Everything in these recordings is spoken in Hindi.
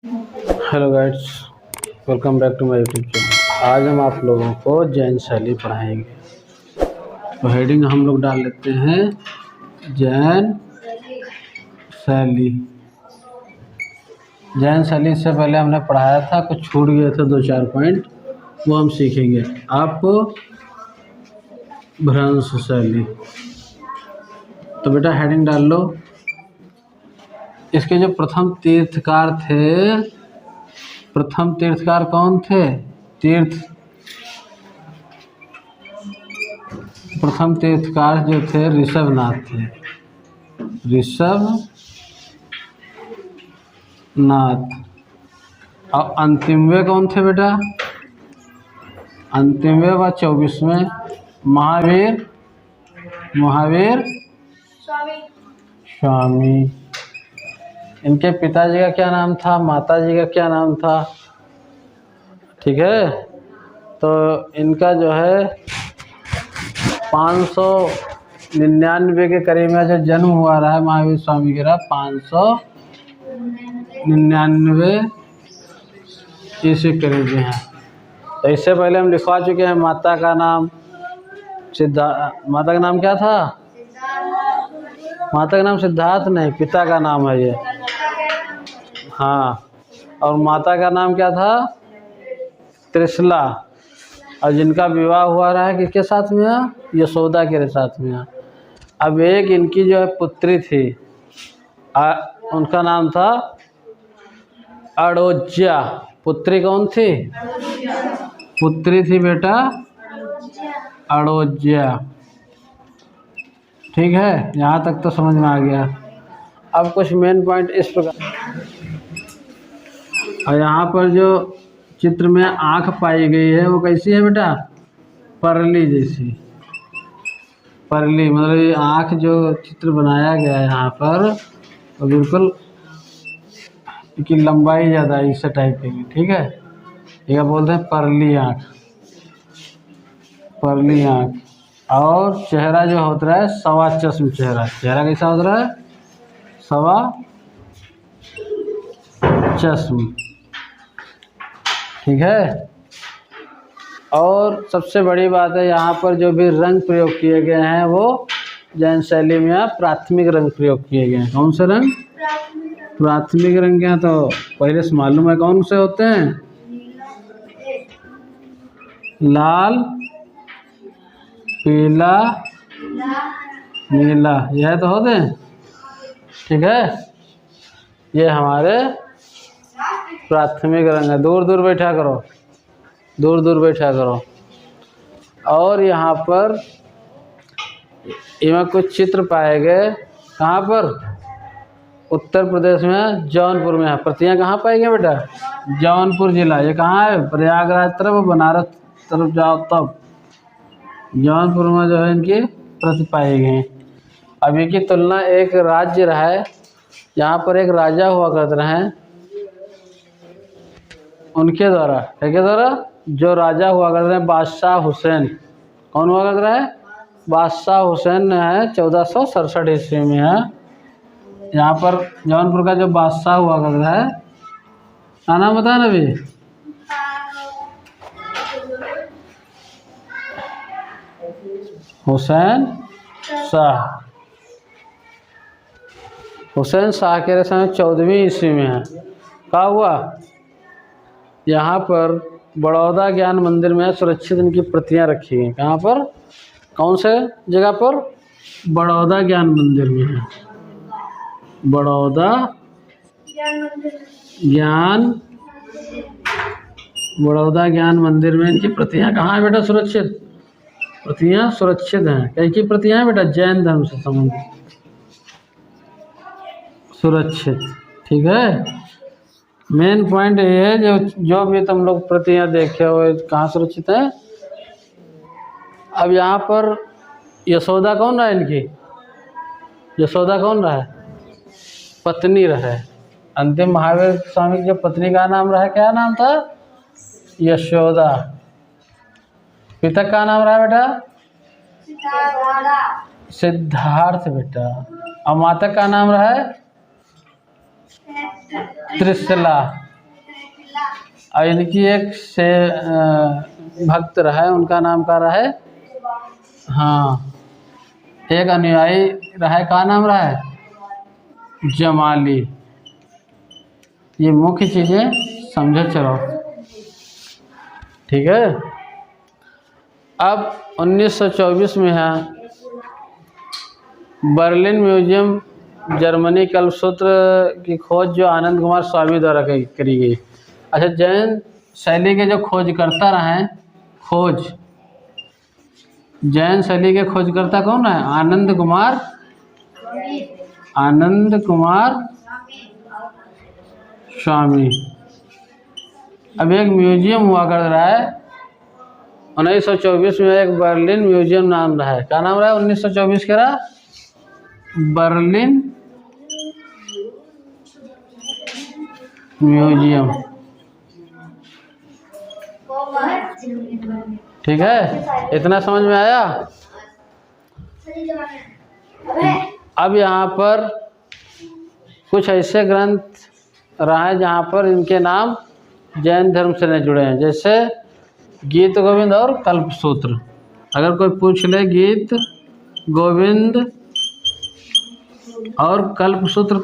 Hello guides, welcome back to my YouTube channel. आज हम आप लोगों को जैन शैली पढ़ाएंगे। तो हेडिंग हम लोग डाल लेते हैं जैन शैली। जैन शैली से पहले हमने पढ़ाया था, कुछ छूट गए थे 2-4 पॉइंट, वो हम सीखेंगे। आपको भ्रंश शैली। तो बेटा हेडिंग डाल लो। इसके जो प्रथम तीर्थकार कौन थे? प्रथम तीर्थकार जो थे ऋषभनाथ थे। ऋषभनाथ। और अंतिमवे कौन थे बेटा? अंतिमवे व 24वें महावीर स्वामी। इनके पिताजी का क्या नाम था, माताजी का क्या नाम था? ठीक है, तो इनका जो है 599 के करीब में जो जन्म हुआ रहा है महावीर स्वामी का, 599 ईस्वी करीब में है। तो इससे पहले हम लिखवा चुके हैं। माता का नाम माता का नाम क्या था? माता का नाम सिद्धार्थ नहीं, पिता का नाम है ये। हाँ, और माता का नाम क्या था? त्रिशला। और जिनका विवाह हुआ रहा है किसके साथ में है? यशोदा के साथ में है। अब एक इनकी जो है पुत्री थी, उनका नाम था अड़ोज्या। पुत्री कौन थी? पुत्री थी बेटा अड़ोज्या। ठीक है, यहाँ तक तो समझ में आ गया। अब कुछ मेन पॉइंट इस प्रकार। और यहाँ पर जो चित्र में आँख पाई गई है वो कैसी है बेटा? परली जैसी। परली मतलब ये आँख जो चित्र बनाया गया है यहाँ पर, तो बिल्कुल इसकी लंबाई ज़्यादा इस टाइप की। ठीक है, ये बोलते हैं परली आँख। परली आँख। और चेहरा जो होता है सवा चश्म चेहरा। चेहरा कैसा होता है? सवा चश्म। ठीक है। और सबसे बड़ी बात है, यहाँ पर जो भी रंग प्रयोग किए गए हैं वो जैन शैली में प्राथमिक रंग प्रयोग किए गए हैं। कौन से रंग? प्राथमिक रंग क्या? तो पहले से मालूम है कौन से होते हैं? लाल, पीला, नीला, यह तो होते हैं। ठीक है, ये हमारे प्राथमिक रंग है। दूर दूर बैठा करो, दूर दूर बैठा करो। और यहाँ पर इनमें कुछ चित्र पाए गए। कहाँ पर? उत्तर प्रदेश में जौनपुर में है। प्रतियाँ कहाँ पाई गई बेटा? जौनपुर जिला। ये कहाँ है? प्रयागराज तरफ, बनारस तरफ जाओ तब जौनपुर में जो है इनकी प्रति पाई गई। अब इनकी तुलना एक राज्य रहा है, यहाँ पर एक राजा हुआ करते रहे, उनके द्वारा, किसके द्वारा? जो राजा हुआ करते हैं बादशाह हुसैन। कौन हुआ करता है? बादशाह हुसैन है। 1467 ईस्वी में है। यहाँ पर जौनपुर का जो बादशाह हुआ करता है, क्या नाम बता ना अभी? हुसैन शाह। हुसैन शाह के समय 14वीं ईस्वी में है। क्या हुआ? यहाँ पर बड़ौदा ज्ञान मंदिर में सुरक्षित इनकी प्रतियां रखी हैं। कहाँ पर? कौन से जगह पर? बड़ौदा ज्ञान मंदिर में है। बड़ौदा ज्ञान मंदिर में इनकी प्रतियां कहाँ है बेटा? सुरक्षित। प्रतियां सुरक्षित हैं। कैसी प्रतियां हैं बेटा? जैन धर्म से संबंधित, सुरक्षित। ठीक है, मेन पॉइंट ये है जो भी तुम लोग प्रतियां देखे हो कहाँ सुरक्षित है। अब यहाँ पर यशोदा कौन रहा? इनकी यशोदा कौन रहा? पत्नी रहे। अंतिम महावीर स्वामी की जो पत्नी का नाम रहा, क्या नाम था? यशोदा। पिता का नाम रहा बेटा? सिद्धार्थ बेटा। और माता का नाम रहा है त्रिशला। और इनकी एक से भक्त रहा है, उनका नाम क्या रहा है? हाँ, एक अनुयायी रहा है, क्या नाम रहा है? जमाली। ये मुख्य चीज़ें समझो चलो, ठीक है। अब 1924 में है बर्लिन म्यूजियम जर्मनी कल्पसूत्र की खोज जो आनंद कुमार स्वामी द्वारा करी गई। अच्छा, जैन शैली के जो खोजकर्ता रहे, जैन शैली के खोजकर्ता कौन है? आनंद कुमार स्वामी। अब एक म्यूजियम हुआ कर रहा है 1924 में, एक बर्लिन म्यूजियम नाम रहा है। क्या नाम रहा है 1924 के रहा? बर्लिन म्यूजियम, ठीक है। इतना समझ में आया? अब यहाँ पर कुछ ऐसे ग्रंथ रहा है जहाँ पर इनके नाम जैन धर्म से नहीं जुड़े हैं, जैसे गीत गोविंद और कल्पसूत्र। अगर कोई पूछ ले गीत गोविंद और कल्पसूत्र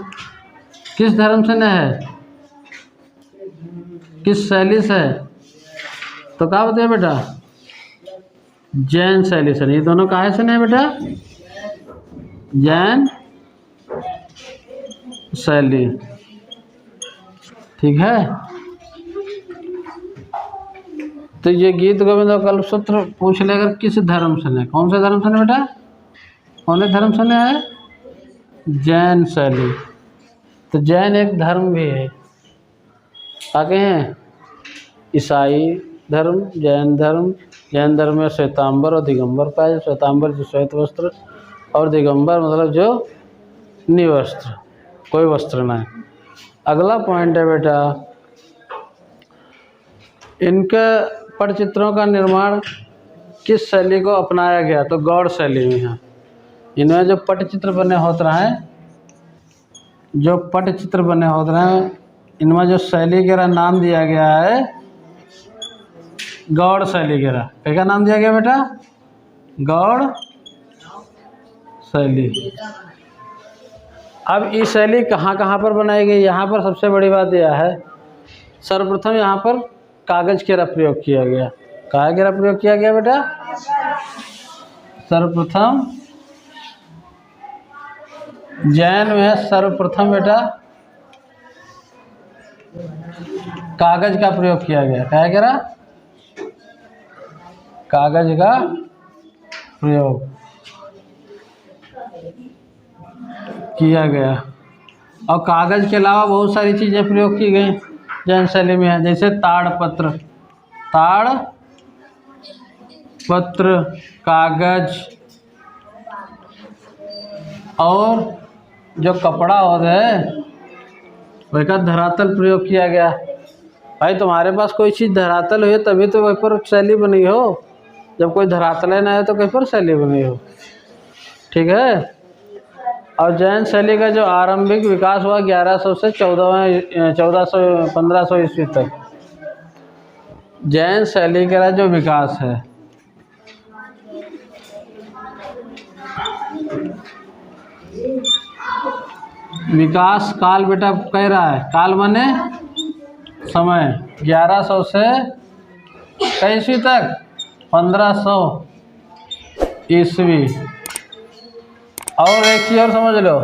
किस धर्म से नहीं है, किस शैली से है, तो क्या बताइए बेटा? जैन शैली से। ये दोनों काहे से नहीं बेटा? जैन शैली, ठीक है। तो ये गीत गोविंद और कल्पसूत्र पूछ ले अगर किस धर्म से नहीं, कौन से धर्म से नहीं बेटा? कौन से धर्म से नहीं है? जैन शैली। तो जैन एक धर्म भी है, आगे हैं ईसाई धर्म, जैन धर्म। जैन धर्म में श्वेतांबर और दिगंबर पाए। श्वेतांबर जो श्वेत वस्त्र और दिगंबर मतलब जो निवस्त्र, कोई वस्त्र नहीं। अगला पॉइंट है बेटा, इनके पटचित्रों का निर्माण किस शैली को अपनाया गया? तो गौड़ शैली में है। इनमें जो पटचित्र बने होते हैं, इनमें जो शैली के नाम दिया गया है गौड़ शैली के। क्या नाम दिया गया बेटा? गौड़ शैली। अब ये शैली कहाँ कहाँ पर बनाई गई? यहाँ पर सबसे बड़ी बात यह है, सर्वप्रथम यहाँ पर कागज के प्रयोग किया गया। काहे के प्रयोग किया गया बेटा? सर्वप्रथम जैन में सर्वप्रथम बेटा कागज का प्रयोग किया गया। क्या कह रहा? कागज का प्रयोग किया गया। और कागज के अलावा बहुत सारी चीज़ें प्रयोग की गई जैन शैली में है, जैसे ताड़पत्र, कागज, और जो कपड़ा होता है वही धरातल प्रयोग किया गया। भाई तुम्हारे पास कोई चीज़ धरातल हो तभी तो वही पर शैली बनी हो, जब कोई धरातल ना है तो कहीं पर शैली बनी हो, ठीक है। और जैन शैली का जो आरंभिक विकास हुआ 1100 से 1500 ईस्वी तक। जैन शैली का जो विकास है, विकास काल बेटा कह रहा है, काल माने समय, 1100 से ईस्वी तक 1500 ईस्वी। और एक चीज़ और समझ लो,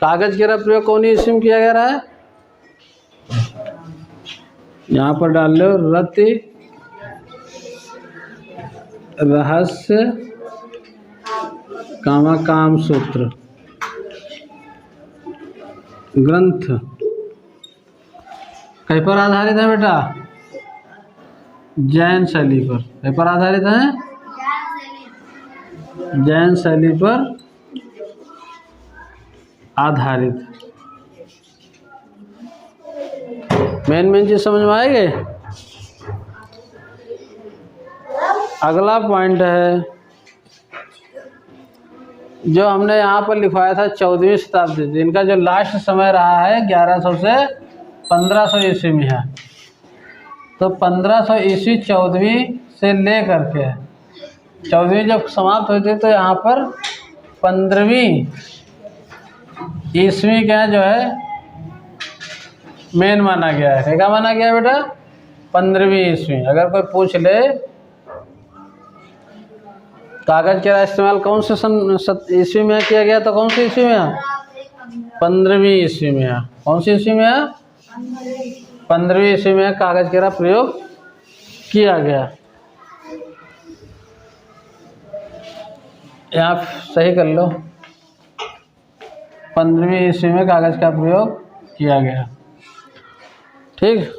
कागज के प्रयोग कौन ईस्वी में किया गया रहा है? यहाँ पर डाल लो रति रहस्य काम सूत्र ग्रंथ कहीं पर आधारित है बेटा? जैन शैली पर। कहीं पर आधारित है? जैन शैली पर आधारित। मेन चीज समझ में आएगी। अगला पॉइंट है जो हमने यहाँ पर लिखवाया था 14वीं शताब्दी। इनका जो लास्ट समय रहा है 1100 से 1500 ईस्वी में है। तो 1500 ईस्वी 14वीं से लेकर के 14वीं जब समाप्त हुई थी तो यहाँ पर 15वीं ईस्वी क्या जो है मेन माना गया है। क्या माना गया है बेटा? 15वीं ईस्वी। अगर कोई पूछ ले कागज का इस्तेमाल कौन से सन ईस्वी में किया गया, तो कौन सी ईस्वी में है? 15वीं ईस्वी में है। कौन सी ईस्वी में है? 15वीं ईस्वी में कागज का प्रयोग किया गया। यहाँ सही कर लो, 15वीं ईस्वी में कागज का प्रयोग किया गया। ठीक।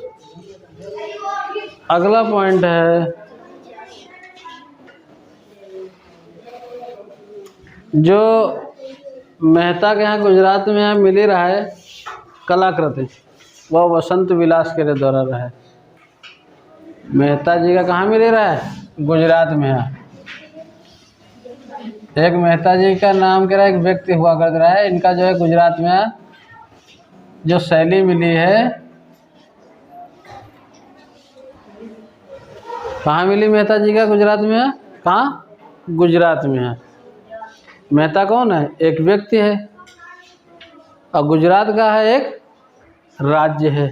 अगला पॉइंट है जो मेहता के यहाँ गुजरात में यहाँ मिली रहा है कलाकृति, वह वसंत विलास के द्वारा रहा है। मेहता जी का कहाँ मिल रहा है? गुजरात में है। एक मेहता जी का नाम के रहा एक व्यक्ति हुआ कर रहा है, इनका जो है गुजरात में जो शैली मिली है, कहाँ मिली मेहता जी का? गुजरात में है। कहाँ? गुजरात में है। मेहता कौन है? एक व्यक्ति है, और गुजरात का है एक राज्य है।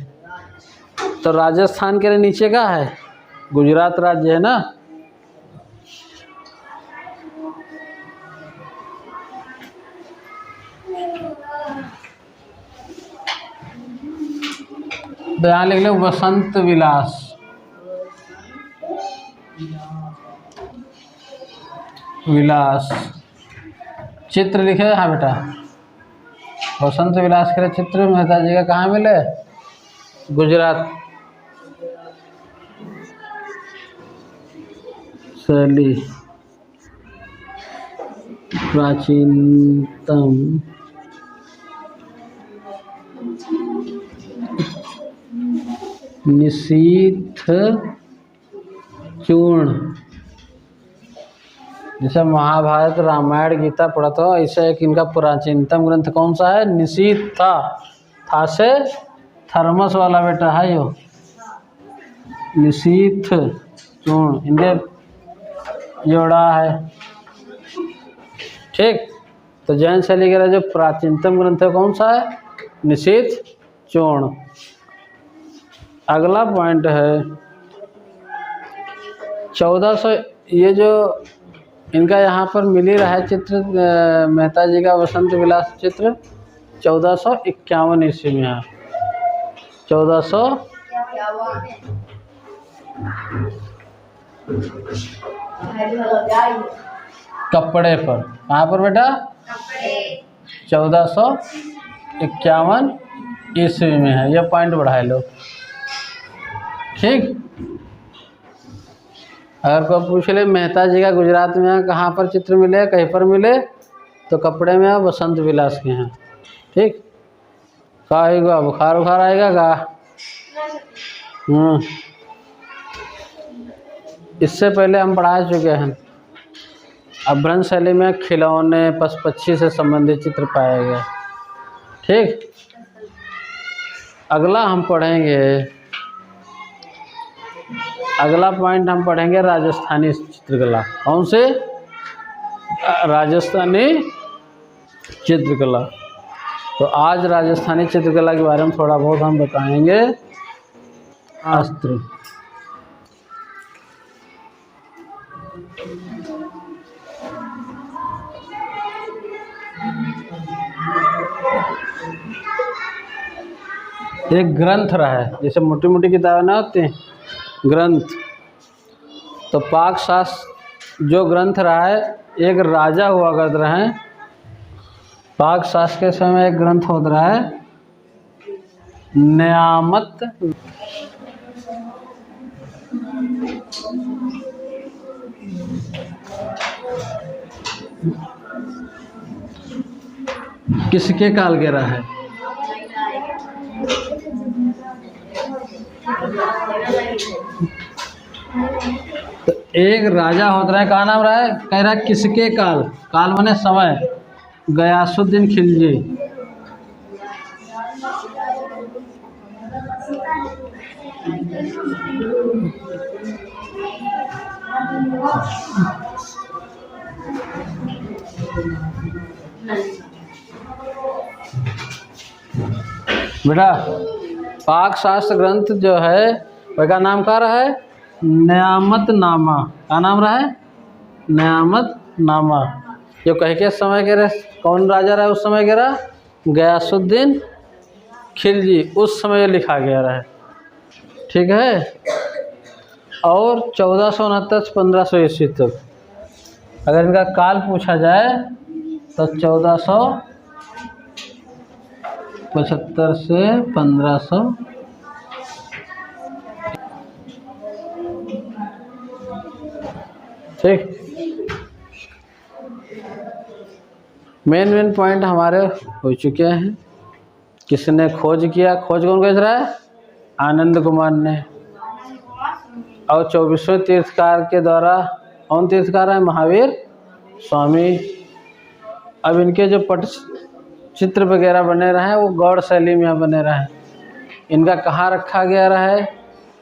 तो राजस्थान के नीचे का है गुजरात राज्य है ना। तो यहाँ लिख लो वसंत विलास। विलास चित्र लिखे। हाँ बेटा, वसंत विलास के चित्र मेहता जी का कहाँ मिले? गुजरात। शैली प्राचीनतम निशीथ चूर्ण। जैसे महाभारत रामायण गीता पढ़ा था, ऐसा एक इनका प्राचीनतम ग्रंथ कौन सा है? निशीथ था से थर्मस वाला बेटा है यो, निशीथ चूर्ण इनके जोड़ा है। ठीक। तो जैन शैली का जो प्राचीनतम ग्रंथ है कौन सा है? निशीथ चूर्ण। अगला पॉइंट है 1400, ये जो इनका यहाँ पर मिली रहा है चित्र मेहता जी का वसंत विलास चित्र 1451 ईस्वी में है। 1400 कपड़े पर। कहाँ पर बेटा? 1451 ईस्वी में है। यह पॉइंट बढ़ाए लो। ठीक। अगर कोई पूछ ले मेहता जी का गुजरात में कहाँ पर चित्र मिले, कहीं पर मिले, तो कपड़े में वसंत विलास के हैं। ठीक। का आएगा बुखार उखार आएगा का? इससे पहले हम पढ़ा चुके हैं। अभ्रंश शैली में खिलौने पशु-पक्षी से संबंधित चित्र पाए गए। ठीक। अगला हम पढ़ेंगे, अगला पॉइंट हम पढ़ेंगे राजस्थानी चित्रकला। कौन से? राजस्थानी चित्रकला। तो आज राजस्थानी चित्रकला के बारे में थोड़ा बहुत हम बताएंगे। अस्त्र। एक ग्रंथ रहा है, जैसे मोटी मोटी किताबें ना होती हैं, ग्रंथ। तो पाक शास्त्र जो ग्रंथ रहा है, एक राजा हुआ करते रहे। पाक शास्त्र के समय एक ग्रंथ होता रहा है न्यामत। किसके काल के रहा है? तो एक राजा होता है, कहा नाम रहा है? कह रहा है किसके काल। काल माने समय। गयासुद्दीन खिलजी। बेटा पाक शास्त्र ग्रंथ जो है उसका नाम क्या रहा है? न्यामत नामा। क्या नाम रहा है? न्यामत नामा। जो कह के समय के रहे कौन राजा रहा उस समय के रहा? गयासुद्दीन खिलजी। उस समय लिखा गया रहा। ठीक है। और 1469 से 1500 ईस्वी तक अगर इनका काल पूछा जाए तो 1475 से 1500। ठीक। मेन पॉइंट हमारे हो चुके हैं। किसने खोज किया? खोज कौन कर रहा है? आनंद कुमार ने। और 24वें तीर्थकार के द्वारा कौन तीर्थकार है? महावीर स्वामी। अब इनके जो पट चित्र वगैरह बने रहे वो गौड़ शैली में बने रहे। इनका कहाँ रखा गया रहा है?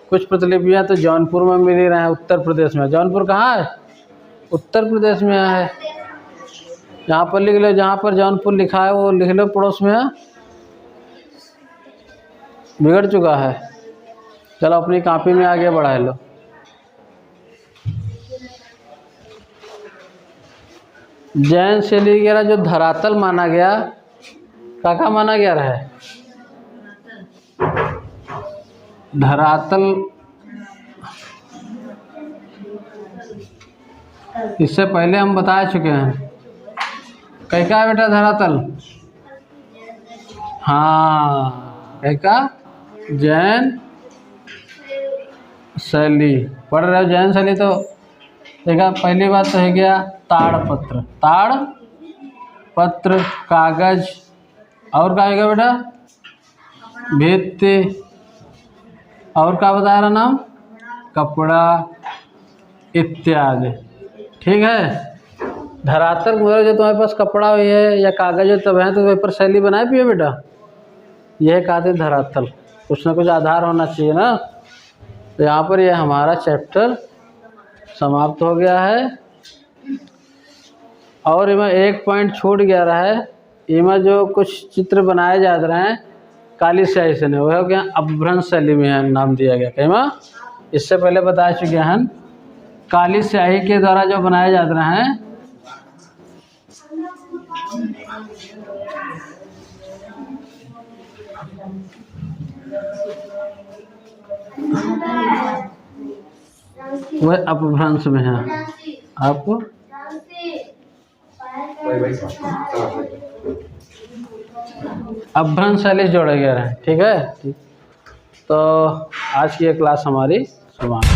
कुछ प्रतिलिपियाँ तो जौनपुर में मिली रहे हैं, उत्तर प्रदेश में। जौनपुर कहाँ है? उत्तर प्रदेश में है। यहाँ पर लिख लो, जहाँ पर जौनपुर लिखा है वो लिख लो, पड़ोस में है। बिगड़ चुका है। चलो अपनी कॉपी में आगे बढ़ा लो। जैन शैली वगैरह जो धरातल माना गया, क्या माना गया रहा है? धरातल। इससे पहले हम बता चुके हैं। कैसा है बेटा धरातल? हाँ, कैसा? जैन शैली पढ़ रहे हो? जैन शैली तो देखा। पहली बात तो है गया ताड़पत्र। ताड़पत्र कागज। और क्या है बेटा? भित्ति। और क्या बता रहा नाम? कपड़ा इत्यादि। ठीक है। धरातल जो तुम्हारे पास कपड़ा हुई है या कागज है तब है तो पेपर शैली बनाए पिए बेटा। यह कहते धरातल। कुछ ना कुछ आधार होना चाहिए ना। तो यहाँ पर यह हमारा चैप्टर समाप्त हो गया है। और इनमें एक पॉइंट छूट गया रहा है। इनमें जो कुछ चित्र बनाए जा रहे हैं काली स्याही से नहीं, वह हो गया अपभ्रंश शैली में नाम दिया गया। कहीं इससे पहले बता चुके हैं काली स्याही के द्वारा जो बनाए जा रहे हैं वह अपभ्रंश में है। आपको अपभ्रंश शैली जोड़ा गया है। ठीक है। तो आज की ये क्लास हमारी समाप्त।